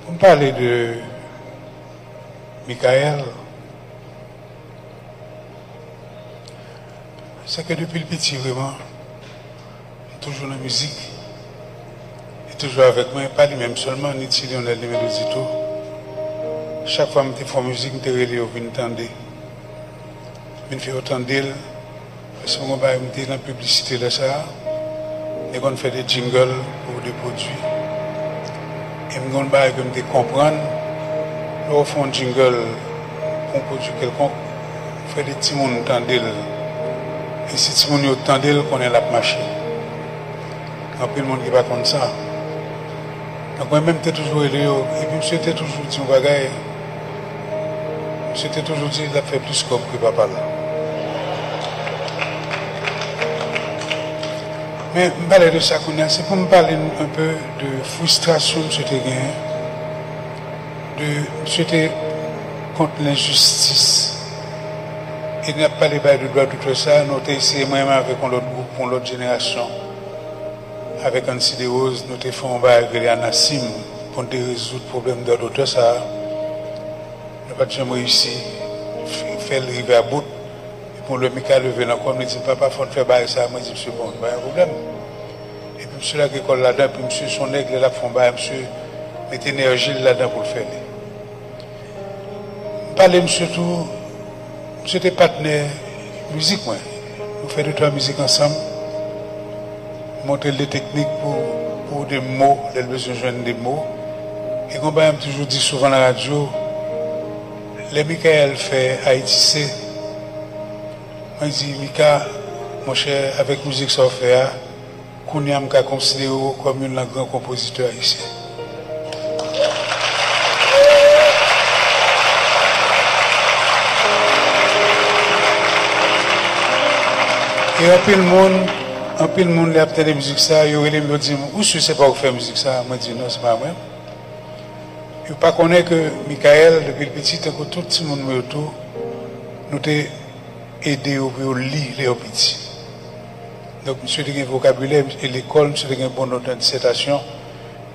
Pour me parler de Michael, c'est que depuis le petit, vraiment, toujours dans la musique, et toujours avec moi, pas lui-même seulement, ni si Lionel, ni Mélodie tout. Chaque fois que je fais musique, je suis au vin tendé. Je fais autant d'îles, parce que je suis dans la publicité de ça, et on fait des jingles pour des produits. Et je comprendre, on fait un jingle pour un produit quelconque, on fait des petits mondes tendés. Et si tout le monde est tendé, on est là pour marcher. Il y a plus de monde qui va comme ça. Donc moi-même, j'étais toujours aidé. Et puis, monsieur était toujours dit, on va gagner. Monsieur était toujours dit, il a fait plus comme que papa là. Mais je parle de ça, c'est pour me parler un peu de frustration que monsieur était gagné. Monsieur était contre l'injustice. Il n'y a pas les bails de droit, tout ça. Nous avons essayé, moi-même, avec un autre groupe, une autre génération. Avec Ansi de Rose, nous avons fait un bail avec Nassim pour résoudre le problème de l'autre, ça. Nous n'avons pas jamais réussi à faire le river à bout. Et pour le Michael lever dans le coin, il dit, papa, il faut faire bail ça. Moi, je dis, monsieur, bon, il n'y a pas de problème. Et puis, monsieur, l'école là-dedans, puis monsieur, son aigle là, font bail, monsieur, met énergie là-dedans pour le faire. Parlez, monsieur, tout. J'étais partenaire musique, moi. Nous faisons 2-3 musiques ensemble. Montrer les techniques pour des mots, les besoins de joindre des mots. Et comme je toujours dit souvent à la radio, les Michael fait Haïti, moi je dis, Mika, mon cher, avec musique ça fait, qu'on y a considéré comme un grand compositeur ici. Et un peu le monde, a peut-être des musiques ça, il y aurait des mélodies, où c'est pas où faire musique ça? Moi je dis non, c'est pas moi. Je ne pas connaître que Michael, depuis le petit, tout le monde me autour, nous t'ai aidé à lire les petits. Donc, monsieur a un vocabulaire et l'école, monsieur a une bonne note de dissertation.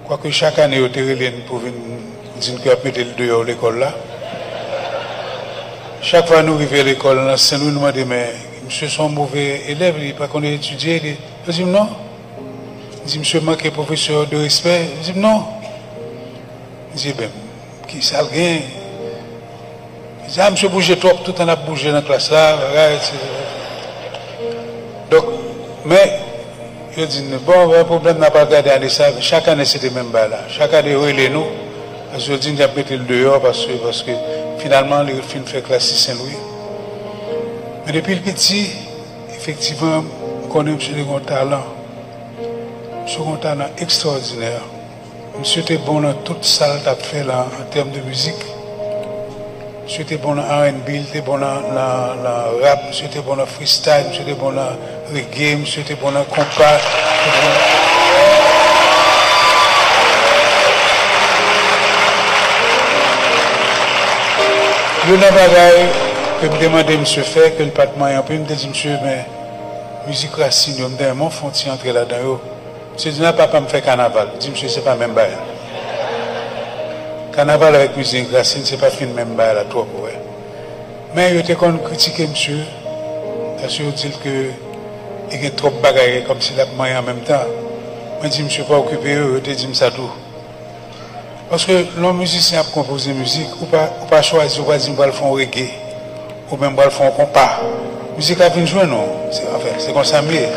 Quoique chaque année, il y a pour venir dire qu'il a mis le dehors l'école là. Chaque fois que nous arrivons à l'école, c'est nous demandons, mais monsieur sont mauvais élèves, il pas qu'on ait étudié. Je dis non. Je dis, monsieur manque professeur de respect. Je dis non. Je dis, ben, qui ça le gagne? Je dis, ah, monsieur bouge trop, tout le temps a bougé dans la classe là. Donc, mais, je dis, bon, le problème n'a pas regardé à ça. Chaque année, c'était même bas là. Chaque année, il nous. Parce que je dis, il a pété le dehors parce que finalement, le film fait classe Saint-Louis. Mais depuis le petit, effectivement, on connaît monsieur un talent. Monsieur a un talent extraordinaire. Monsieur était bon dans toute salle qu'il a fait là, en termes de musique. Monsieur était bon dans R&B, il était bon dans rap, monsieur était bon dans freestyle, monsieur était bon dans reggae, monsieur était bon dans compas. Il y a un bagage que me demandait monsieur faire, que le patron a un peu, il me dit monsieur, mais musique racine, il me dit, mon fond-il entrer là-dedans. Monsieur dit, non, papa me fait carnaval. Je dis, monsieur, c'est pas même bail. Carnaval avec musique racine, c'est pas fin même bail là, trop, ouais. Mais il était qu'on critiquait monsieur, parce qu'il dit qu'il y a trop de bagages comme s'il a moyen en même temps. Moi, je dis, monsieur, pas occupé, je dis ça tout. Parce que l'homme musicien a composé musique, ou pas choisir, ou pas dire, on va le faire reggae, ou même on va le faire compas. Musique a venu jouer, non? Enfin, c'est comme ça, mais.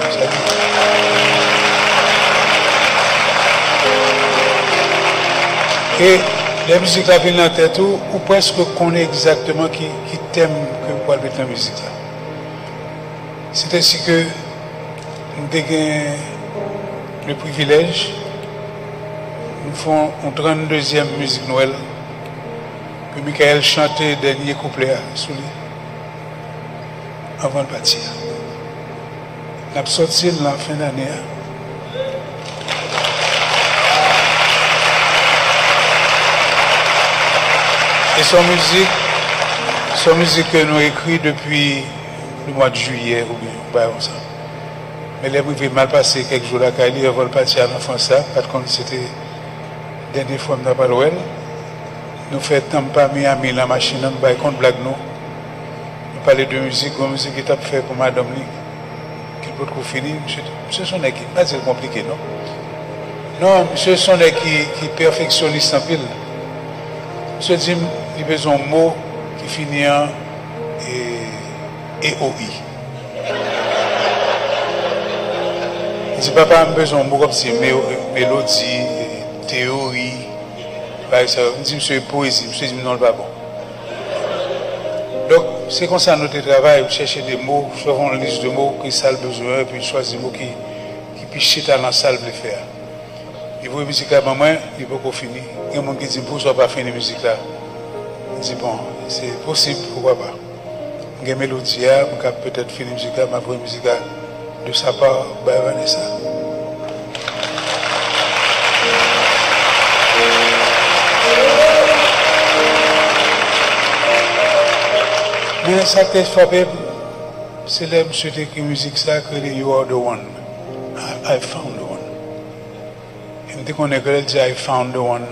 Et la musique a venu en tête, ou presque connaît exactement qui thème que vous pouvez mettre dans la musique. C'est ainsi que nous avons le privilège. Nous faisons une 32e musique Noël que Michael chantait le dernier couplet sous lui avant de partir. Nous avons sorti la fin d'année. Et son musique que nous avons écrite depuis le mois de juillet ou bien ça. Mais les privés mal passé quelques jours là, quand il avant de partir à l'enfance, par contre c'était la dernière fois que je n'ai pas l'ouel. nous faisons pas Miami la machine, nous ne compte blague nous. Nous parlons de musique, comme musique qui t'a fait pour madame Lee, qui peut trop finir. Monsieur son qui pas c'est compliqué, non? Non, monsieur son qui perfectionniste en pile. Monsieur dit, il a besoin de mots qui finissent en EOI. Il dit, papa, j'ai besoin de mots comme si mélodie, théorie. Il dit, monsieur, poésie. Monsieur dit, non, pas bon. Donc, c'est comme ça notre travail, chercher des mots, faire une liste de mots qui ça le besoin, et puis choisir des mots qui pichent dans la salle de le faire. Il veut musique là, maman, il veut qu'on finisse. Il y a des gens qui disent, pourquoi pas finir la musique là? Il dit, bon, c'est possible, pourquoi pas? Il y a une mélodie, peut-être finir la musique là, ma vraie musique là, de sa part, Vanessa. Mais ça qui est frappé, c'est là, monsieur, qui est musique ça, que you are the one. I found the one. Et qu'on est que dit I found the one,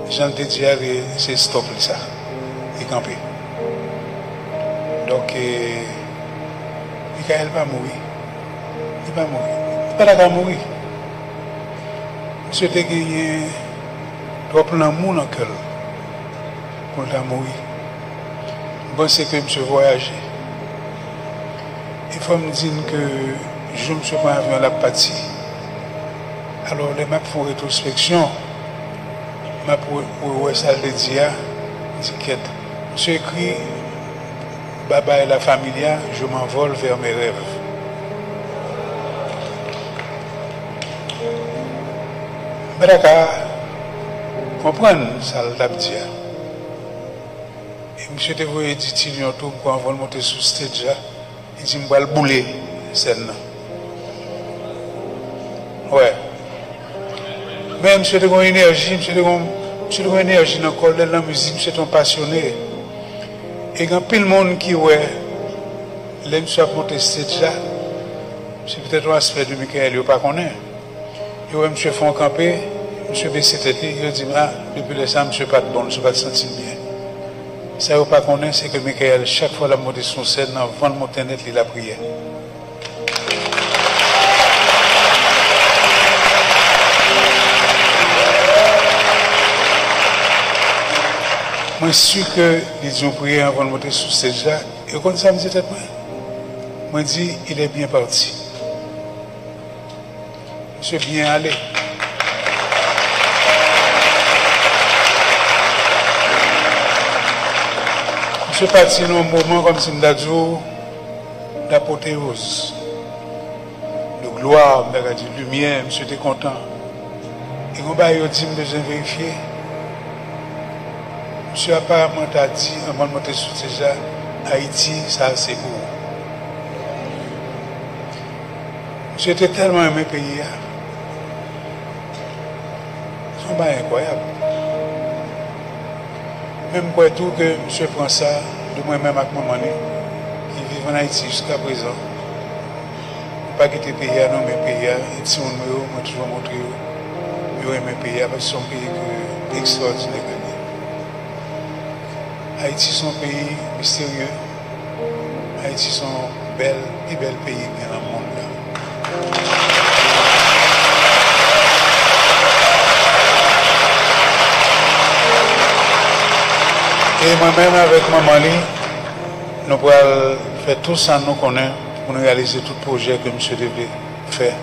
j'en te dis, c'est stop ça. Il campé. Donc, Michael va mourir. Il va mourir. Il va pas mourir. Monsieur te gagné trop l'amour dans le cœur pour la mourir. Bon, c'est que monsieur voyager. Il faut me dire que je me suis pas avion la partie. Alors, les maps font rétrospection. Ma pour ça le dit, quitte. Monsieur écrit, Baba et la familia, je m'envole vers mes rêves. Mais d'accord, comprendre ça le dit. Et monsieur te voyait dit, il y a un tour pour envoyer monter sur le stage. Il dit, je vais le bouler, scène. Ouais. Mais monsieur a une énergie, monsieur a une énergie dans le corps de la musique, monsieur est un passionné. Et quand tout le monde qui ouais, là, monsieur a monté stage là, c'est peut-être un aspect de Michael, il ne pas connaît. Et ouais, monsieur fait un campé, monsieur baisse tête, il dit, ah, depuis le temps, monsieur pas de bon, monsieur pas de sentir bien. Ça, il ne pas connaît, c'est que Michael, chaque fois, la monté son scène, avant de monter net, il a prié. Moi, je suis que ils ont prié avant de monter sur cette là. Et quand ça me dit, moi, je dis, il est bien parti. Monsieur bien allé. Monsieur parti dans un moment comme si nous avons d'apothéose, de gloire, de lumière, monsieur était content. Et quand il a dit, je besoin de vérifier. Monsieur apparemment a dit, avant de monter sur ces gens, Haïti, ça c'est beau. Monsieur était tellement aimé le pays. C'est pas incroyable. Même quoi tout que monsieur prend ça, de moi-même avec mon mani, qui vit en Haïti jusqu'à présent. Pas quitter le pays, non, mais le pays, et si on m'a toujours montré, il aime le pays, parce que c'est un pays extraordinaire. Haïti c'est un pays mystérieux. Haïti c'est un plus bel pays dans le monde. Et moi-même avec Maman Lee, nous pourrons faire tout ça nous connaît pour nous réaliser tout projet que M. devait faire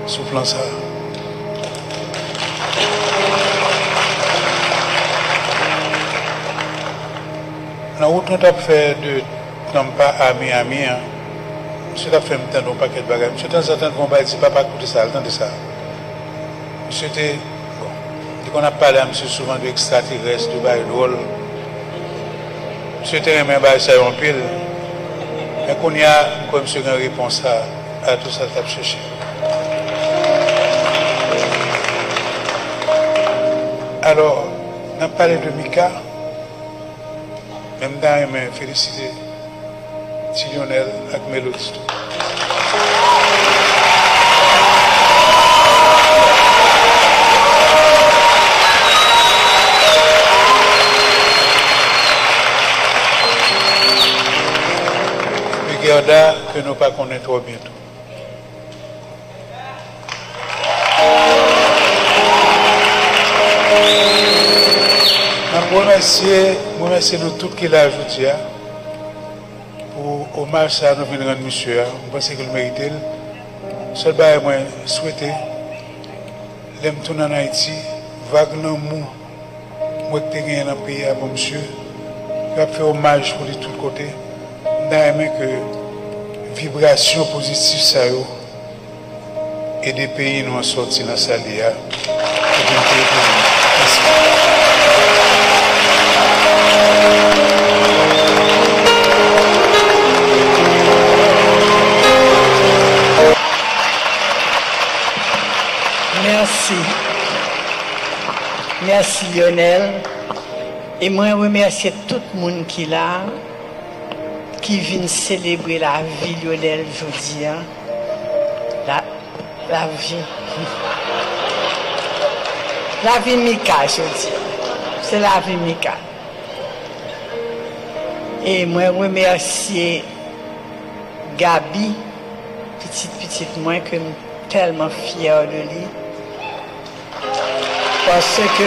sur le plan ça. La route nous a fait de Tampa à Miami, monsieur a fait un paquet de bagages. Monsieur de temps en temps, on va dire, papa, écoutez ça, attendez ça. Monsieur était, bon, dès qu'on a parlé à monsieur souvent de extraterrestres, de bail drôle, monsieur était aimé bail ça en pile. Mais qu'on y a, comme monsieur a une réponse à tout ça qu'il a cherché. Alors, on a parlé de Mika. Même dans les féliciter Lionel avec Mélodie. Canada que nous ne pas connaître trop bientôt. Je remercie nous tous qui l'ont ajouté pour hommage à nous venir rendre monsieur. Je pense qu'il mérite. Seul chose moi souhaiter, l'aime tourner en Haïti, vague l'amour, moi qui suis dans le pays à mon monsieur, je vais faire hommage pour de tous côtés. Je aimé que vibration positive ça et des pays nous ont sorti dans sa lia. Merci. Merci Lionel. Et moi, je remercie tout le monde qui est là, qui vient célébrer la vie Lionel aujourd'hui. La vie. La vie Mika, je dis. C'est la vie Mika. Et moi, je remercie Gabi, petite moi, que je suis tellement fière de lui. Parce que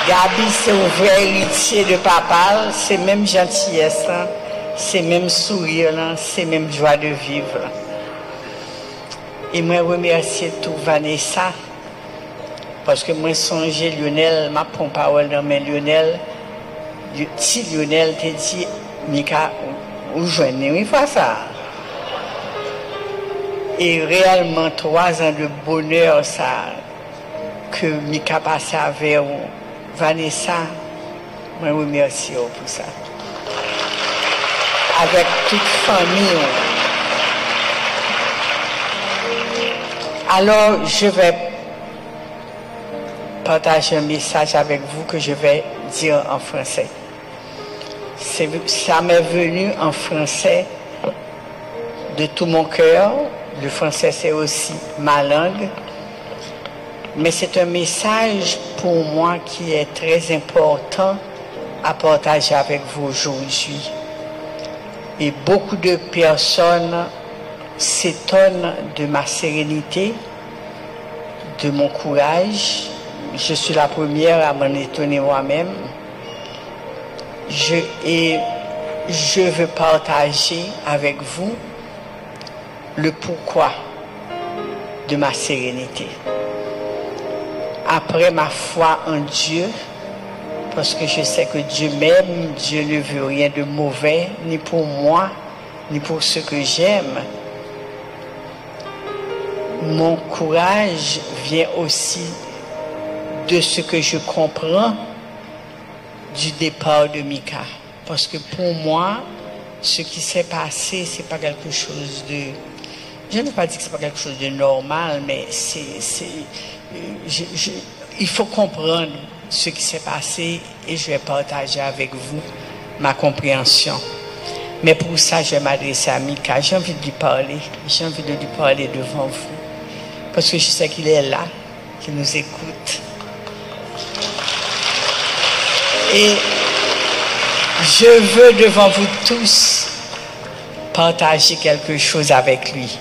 Gabi, c'est un vrai héritier de papa, c'est même gentillesse, c'est même sourire, c'est même joie de vivre. Et moi, je remercie tout Vanessa, parce que moi, songe Lionel, ma prend parole dans mes Lionel, si Lionel te dit, Mika, où joignez, il faut ça. Et réellement, 3 ans de bonheur, ça, que Mika passe avec Vanessa, moi, je remercie pour ça. Avec toute famille. Alors, je vais partager un message avec vous que je vais dire en français. Ça m'est venu en français de tout mon cœur. Le français, c'est aussi ma langue. Mais c'est un message pour moi qui est très important à partager avec vous aujourd'hui. Et beaucoup de personnes s'étonnent de ma sérénité, de mon courage. Je suis la première à m'en étonner moi-même. Et je veux partager avec vous le pourquoi de ma sérénité. Après ma foi en Dieu, parce que je sais que Dieu m'aime, Dieu ne veut rien de mauvais, ni pour moi, ni pour ceux que j'aime. Mon courage vient aussi de ce que je comprends du départ de Mika. Parce que pour moi, ce qui s'est passé, c'est pas quelque chose de... Je ne veux pas dire que c'est pas quelque chose de normal, mais il faut comprendre ce qui s'est passé et je vais partager avec vous ma compréhension. Mais pour ça, je vais m'adresser à Mika. J'ai envie de lui parler. J'ai envie de lui parler devant vous. Parce que je sais qu'il est là, qu'il nous écoute. Et je veux devant vous tous partager quelque chose avec lui.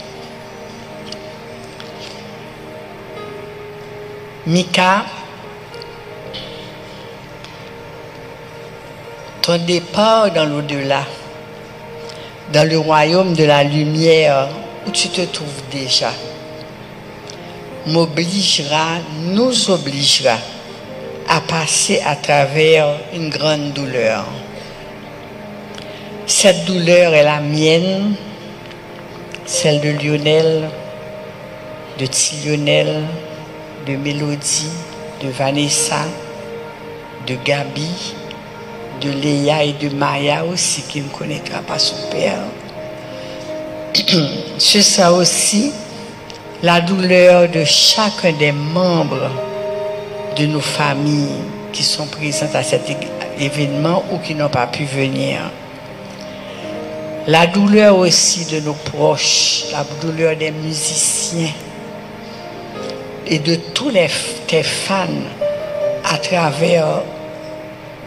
Mika, ton départ dans l'au-delà, dans le royaume de la lumière où tu te trouves déjà, nous obligera à passer à travers une grande douleur. Cette douleur est la mienne, celle de Lionel, de Lionel, de Mélodie, de Vanessa, de Gabi, de Léa et de Maya aussi, qui ne connaîtra pas son père. Ce sera aussi la douleur de chacun des membres de nos familles qui sont présentes à cet événement ou qui n'ont pas pu venir. La douleur aussi de nos proches, la douleur des musiciens et de tous tes fans à travers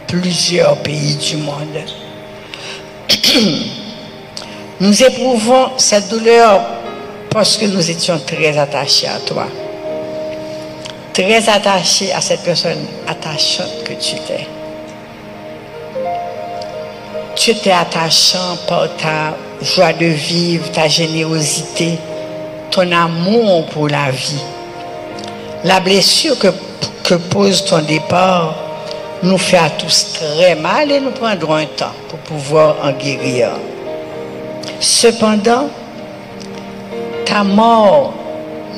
plusieurs pays du monde. Nous éprouvons cette douleur parce que nous étions très attachés à toi. Très attachés à cette personne attachante que tu étais. Tu étais attachant par ta joie de vivre, ta générosité, ton amour pour la vie. La blessure que pose ton départ nous fait à tous très mal et nous prendrons un temps pour pouvoir en guérir. Cependant, ta mort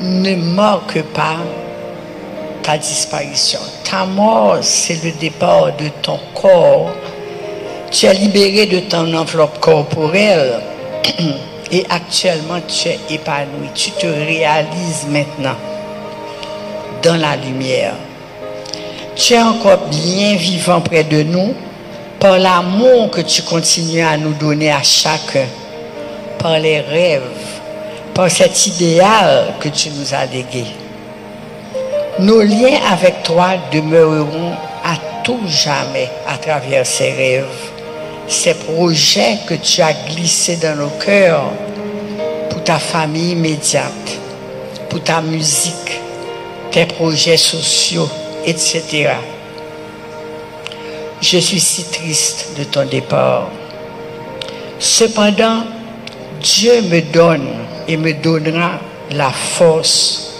ne marque pas ta disparition. Ta mort, c'est le départ de ton corps. Tu es libéré de ton enveloppe corporelle et actuellement tu es épanoui. Tu te réalises maintenant dans la lumière. Tu es encore bien vivant près de nous par l'amour que tu continues à nous donner à chacun, par les rêves, par cet idéal que tu nous as légué. Nos liens avec toi demeureront à tout jamais à travers ces rêves, ces projets que tu as glissés dans nos cœurs pour ta famille immédiate, pour ta musique, tes projets sociaux, etc. Je suis si triste de ton départ. Cependant, Dieu me donne et me donnera la force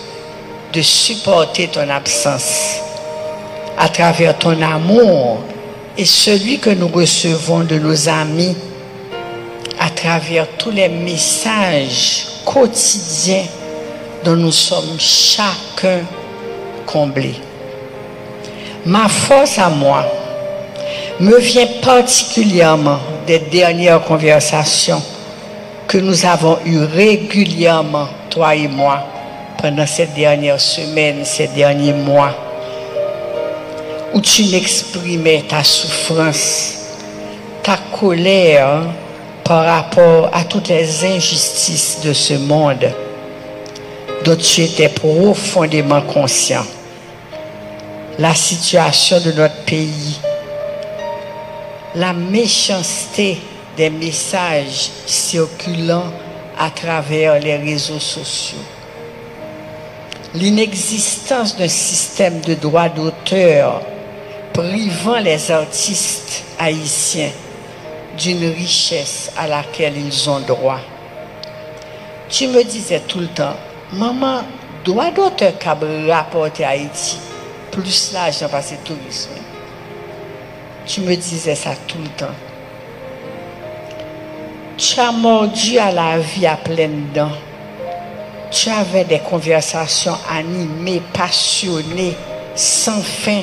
de supporter ton absence à travers ton amour et celui que nous recevons de nos amis à travers tous les messages quotidiens dont nous sommes chacun comblés. Ma force à moi me vient particulièrement des dernières conversations que nous avons eues régulièrement, toi et moi, pendant ces dernières semaines, ces derniers mois, où tu m'exprimais ta souffrance, ta colère par rapport à toutes les injustices de ce monde dont tu étais profondément conscient. La situation de notre pays, la méchanceté des messages circulant à travers les réseaux sociaux, l'inexistence d'un système de droit d'auteur privant les artistes haïtiens d'une richesse à laquelle ils ont droit. Tu me disais tout le temps, maman, droit d'auteur qu'a rapporté à Haïti plus l'argent parce que tourisme. Tu me disais ça tout le temps. Tu as mordu à la vie à pleines dents. Tu avais des conversations animées, passionnées, sans fin,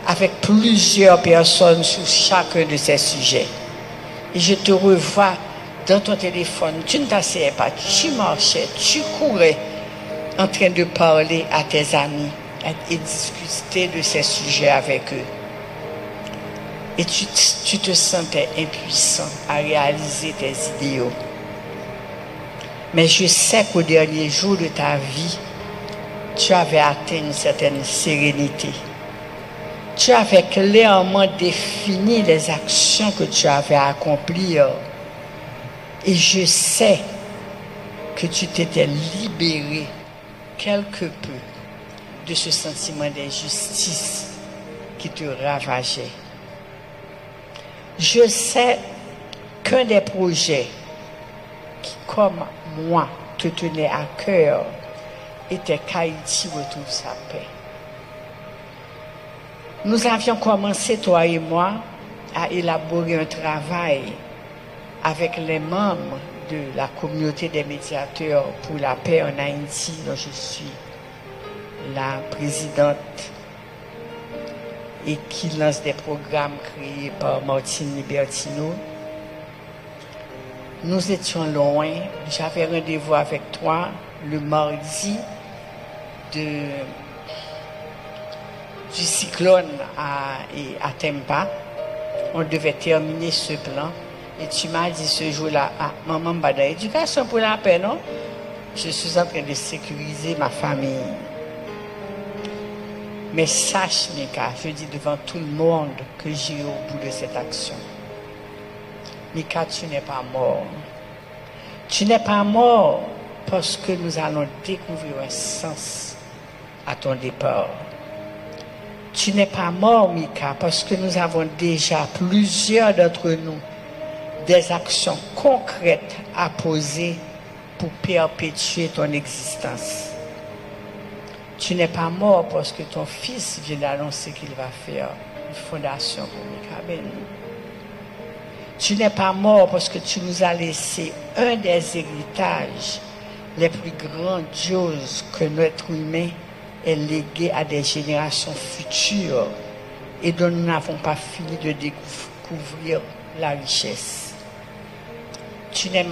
avec plusieurs personnes sur chacun de ces sujets. Et je te revois dans ton téléphone. Tu ne t'asseyais pas, tu marchais, tu courais en train de parler à tes amis et discuter de ces sujets avec eux. Et tu te sentais impuissant à réaliser tes idéaux. Mais je sais qu'au dernier jour de ta vie, tu avais atteint une certaine sérénité. Tu avais clairement défini les actions que tu avais à accomplir. Et je sais que tu t'étais libéré quelque peu de ce sentiment d'injustice qui te ravageait. Je sais qu'un des projets qui, comme moi, te tenait à cœur était qu'Haïti retrouve sa paix. Nous avions commencé, toi et moi, à élaborer un travail avec les membres de la communauté des médiateurs pour la paix en Haïti, dont je suis la présidente et qui lance des programmes créés par Martine Libertino. Nous étions loin. J'avais rendez-vous avec toi le mardi du cyclone à Tempa. On devait terminer ce plan. Et tu m'as dit ce jour-là, ah, maman, bada éducation pour la paix, non? Je suis en train de sécuriser ma famille. Mais sache, Mika, je dis devant tout le monde que j'irai au bout de cette action. Mika, tu n'es pas mort. Tu n'es pas mort parce que nous allons découvrir un sens à ton départ. Tu n'es pas mort, Mika, parce que nous avons déjà, plusieurs d'entre nous, des actions concrètes à poser pour perpétuer ton existence. Tu n'es pas mort parce que ton fils vient d'annoncer qu'il va faire une fondation pour Mika Beni. Tu n'es pas mort parce que tu nous as laissé un des héritages les plus grandioses que notre humain ait légué à des générations futures et dont nous n'avons pas fini de découvrir la richesse. Tu n'es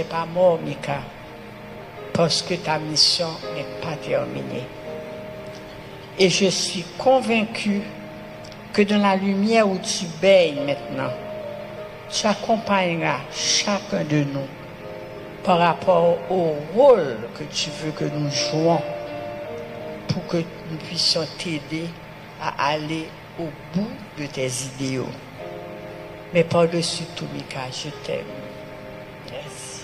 pas mort, Mika, parce que ta mission n'est pas terminée. Et je suis convaincu que dans la lumière où tu baignes maintenant, tu accompagneras chacun de nous par rapport au rôle que tu veux que nous jouons pour que nous puissions t'aider à aller au bout de tes idéaux. Mais par-dessus tout, Mika, je t'aime. Merci.